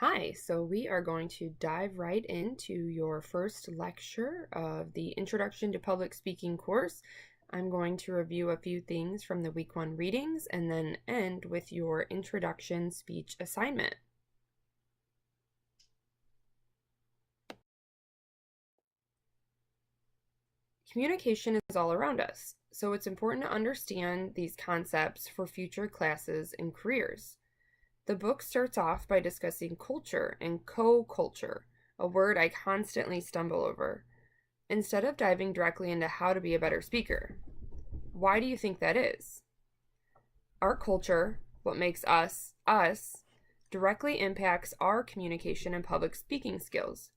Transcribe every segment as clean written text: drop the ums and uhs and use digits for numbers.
Hi, so we are going to dive right into your first lecture of the Introduction to Public Speaking course. I'm going to review a few things from the week 1 readings and then end with your introduction speech assignment. Communication is all around us, so it's important to understand these concepts for future classes and careers. The book starts off by discussing culture and co-culture, a word I constantly stumble over, instead of diving directly into how to be a better speaker. Why do you think that is? Our culture, what makes us, us, directly impacts our communication and public speaking skills.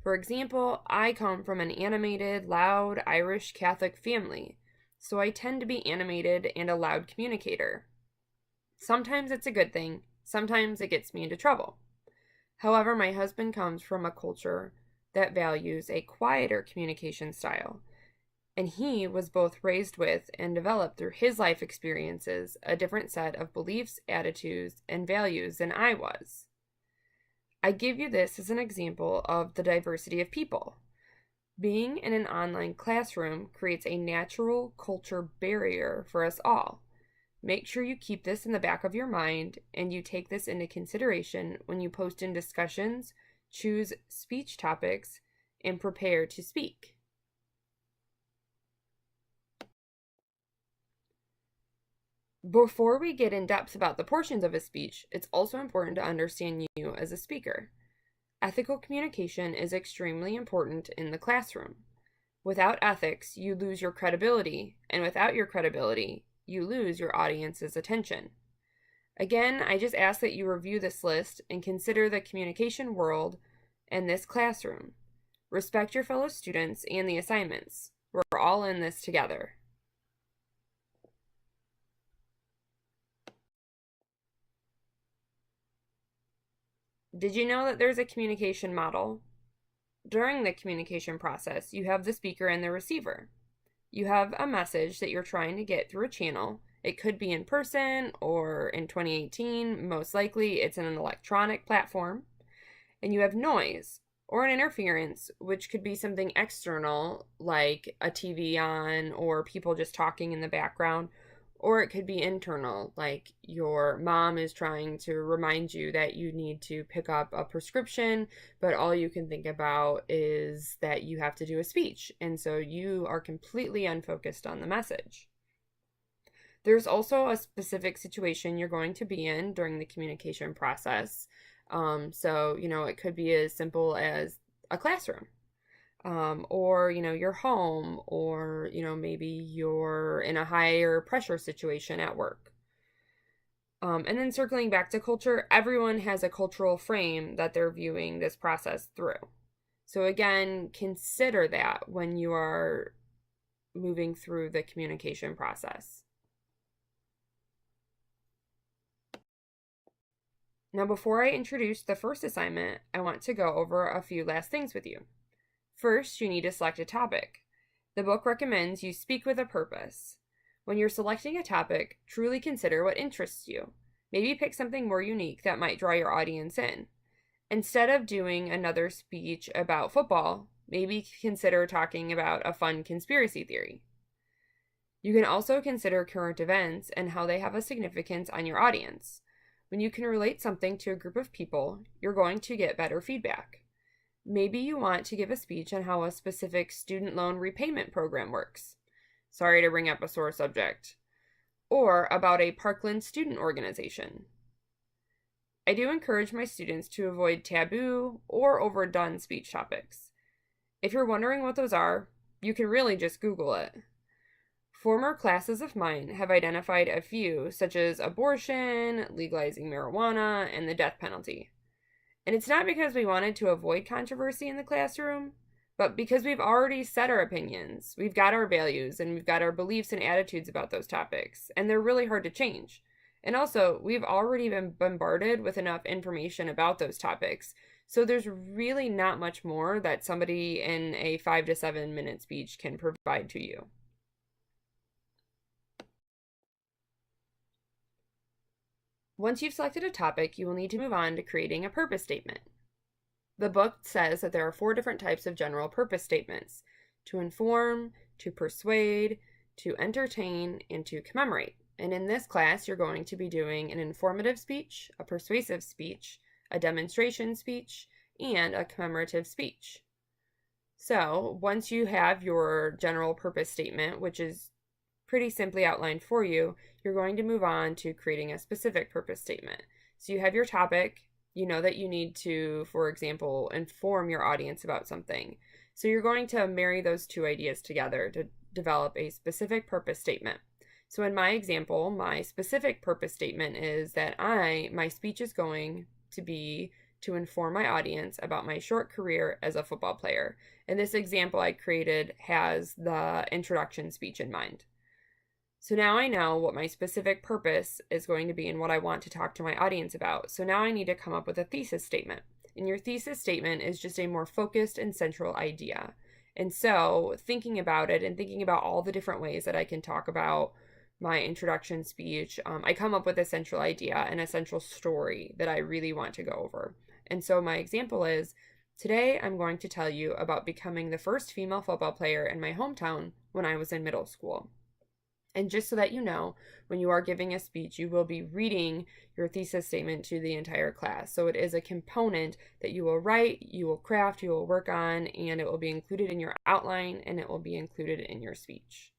For example, I come from an animated, loud Irish Catholic family, so I tend to be animated and a loud communicator. Sometimes it's a good thing, sometimes it gets me into trouble. However, my husband comes from a culture that values a quieter communication style, and he was both raised with and developed through his life experiences a different set of beliefs, attitudes, and values than I was. I give you this as an example of the diversity of people. Being in an online classroom creates a natural culture barrier for us all. Make sure you keep this in the back of your mind and you take this into consideration when you post in discussions, choose speech topics, and prepare to speak. Before we get in depth about the portions of a speech, it's also important to understand you as a speaker. Ethical communication is extremely important in the classroom. Without ethics, you lose your credibility, and without your credibility, you lose your audience's attention. Again, I just ask that you review this list and consider the communication world and this classroom. Respect your fellow students and the assignments. We're all in this together. Did you know that there's a communication model? During the communication process, you have the speaker and the receiver. You have a message that you're trying to get through a channel. It could be in person or in 2018, most likely it's in an electronic platform. And you have noise or an interference, which could be something external like a TV on or people just talking in the background, or it could be internal, like your mom is trying to remind you that you need to pick up a prescription, but all you can think about is that you have to do a speech, and so you are completely unfocused on the message. There's also a specific situation you're going to be in during the communication process. So, it could be as simple as a classroom, or your home, or maybe you're in a higher pressure situation at work. And then circling back to culture, everyone has a cultural frame that they're viewing this process through. So again, consider that when you are moving through the communication process. Now, before I introduce the first assignment, I want to go over a few last things with you. First, you need to select a topic. The book recommends you speak with a purpose. When you're selecting a topic, truly consider what interests you. Maybe pick something more unique that might draw your audience in. Instead of doing another speech about football, maybe consider talking about a fun conspiracy theory. You can also consider current events and how they have a significance on your audience. When you can relate something to a group of people, you're going to get better feedback. Maybe you want to give a speech on how a specific student loan repayment program works. Sorry to bring up a sore subject. Or about a Parkland student organization. I do encourage my students to avoid taboo or overdone speech topics. If you're wondering what those are, you can really just Google it. Former classes of mine have identified a few, such as abortion, legalizing marijuana, and the death penalty. And it's not because we wanted to avoid controversy in the classroom, but because we've already said our opinions. We've got our values and we've got our beliefs and attitudes about those topics, and they're really hard to change. And also, we've already been bombarded with enough information about those topics, so there's really not much more that somebody in a 5 to 7 minute speech can provide to you. Once you've selected a topic, you will need to move on to creating a purpose statement. The book says that there are 4 different types of general purpose statements: to inform, to persuade, to entertain, and to commemorate. And in this class, you're going to be doing an informative speech, a persuasive speech, a demonstration speech, and a commemorative speech. So once you have your general purpose statement, which is pretty simply outlined for you, you're going to move on to creating a specific purpose statement. So you have your topic, you know that you need to, for example, inform your audience about something. So you're going to marry those 2 ideas together to develop a specific purpose statement. So in my example, my specific purpose statement is that my speech is going to be to inform my audience about my short career as a football player. And this example I created has the introduction speech in mind. So now I know what my specific purpose is going to be and what I want to talk to my audience about. So now I need to come up with a thesis statement. And your thesis statement is just a more focused and central idea. And so thinking about it and thinking about all the different ways that I can talk about my introduction speech, I come up with a central idea and a central story that I really want to go over. And so my example is, today I'm going to tell you about becoming the first female football player in my hometown when I was in middle school. And just so that you know, when you are giving a speech, you will be reading your thesis statement to the entire class. So it is a component that you will write, you will craft, you will work on, and it will be included in your outline and it will be included in your speech.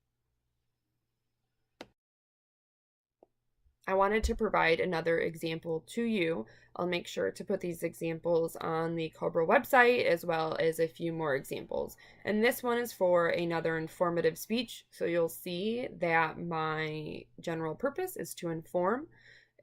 I wanted to provide another example to you. I'll make sure to put these examples on the Cobra website as well as a few more examples. And this one is for another informative speech. So you'll see that my general purpose is to inform.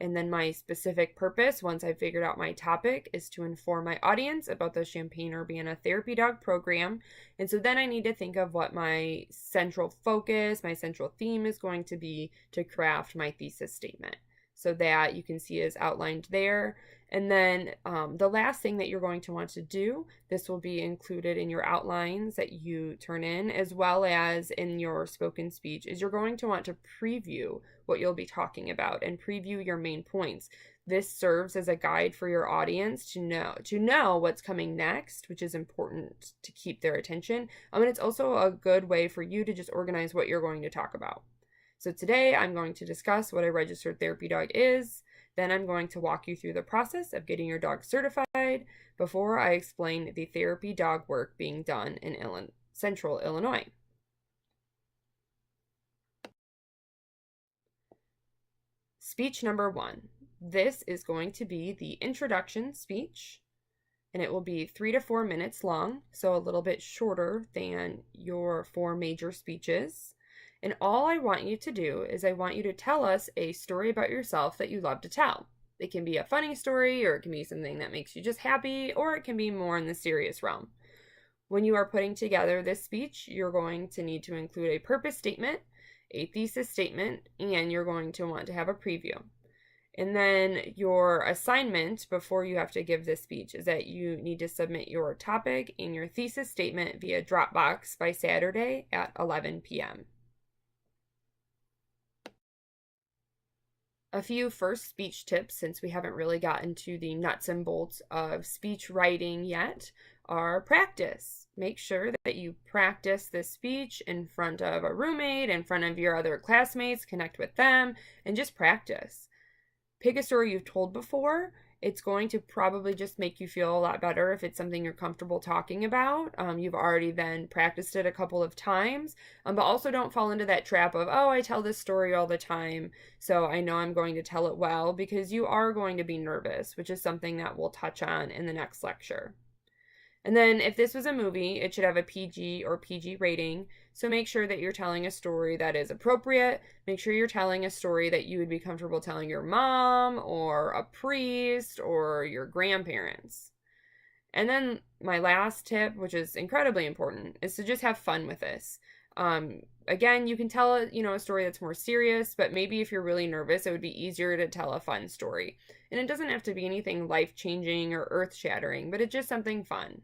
And then my specific purpose, once I've figured out my topic, is to inform my audience about the Champaign-Urbana Therapy Dog program. And so then I need to think of what my central focus, my central theme is going to be to craft my thesis statement. So that you can see is outlined there. And then the last thing that you're going to want to do, this will be included in your outlines that you turn in, as well as in your spoken speech, is you're going to want to preview what you'll be talking about and preview your main points. This serves as a guide for your audience to know what's coming next, which is important to keep their attention. And it's also a good way for you to just organize what you're going to talk about. So today I'm going to discuss what a registered therapy dog is. Then I'm going to walk you through the process of getting your dog certified before I explain the therapy dog work being done in Central Illinois. Speech number 1. This is going to be the introduction speech, and it will be 3 to 4 minutes long, so a little bit shorter than your 4 major speeches. And all I want you to do is I want you to tell us a story about yourself that you love to tell. It can be a funny story, or it can be something that makes you just happy, or it can be more in the serious realm. When you are putting together this speech, you're going to need to include a purpose statement, a thesis statement, and you're going to want to have a preview. And then your assignment before you have to give this speech is that you need to submit your topic and your thesis statement via Dropbox by Saturday at 11 p.m. A few first speech tips, since we haven't really gotten to the nuts and bolts of speech writing yet, are practice. Make sure that you practice this speech in front of a roommate, in front of your other classmates, connect with them, and just practice. Pick a story you've told before. It's going to probably just make you feel a lot better if it's something you're comfortable talking about. You've already then practiced it a couple of times, but also don't fall into that trap of, oh, I tell this story all the time, so I know I'm going to tell it well, because you are going to be nervous, which is something that we'll touch on in the next lecture. And then if this was a movie, it should have a PG or PG rating. So make sure that you're telling a story that is appropriate. Make sure you're telling a story that you would be comfortable telling your mom or a priest or your grandparents. And then my last tip, which is incredibly important, is to just have fun with this. Again, you can tell a story that's more serious, but maybe if you're really nervous, it would be easier to tell a fun story. And it doesn't have to be anything life-changing or earth-shattering, but it's just something fun.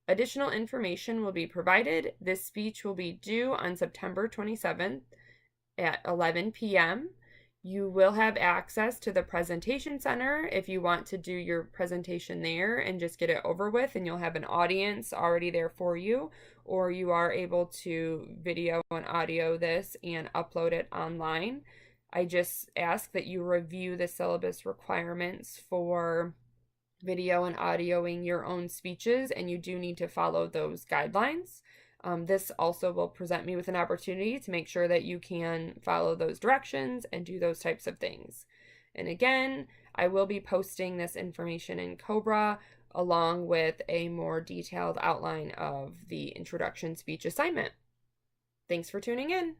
Additional information will be provided. This speech will be due on September 27th at 11 p.m. You will have access to the presentation center if you want to do your presentation there and just get it over with, and you'll have an audience already there for you, or you are able to video and audio this and upload it online. I just ask that you review the syllabus requirements for video and audioing your own speeches, and you do need to follow those guidelines. This also will present me with an opportunity to make sure that you can follow those directions and do those types of things. And again, I will be posting this information in Cobra along with a more detailed outline of the introduction speech assignment. Thanks for tuning in.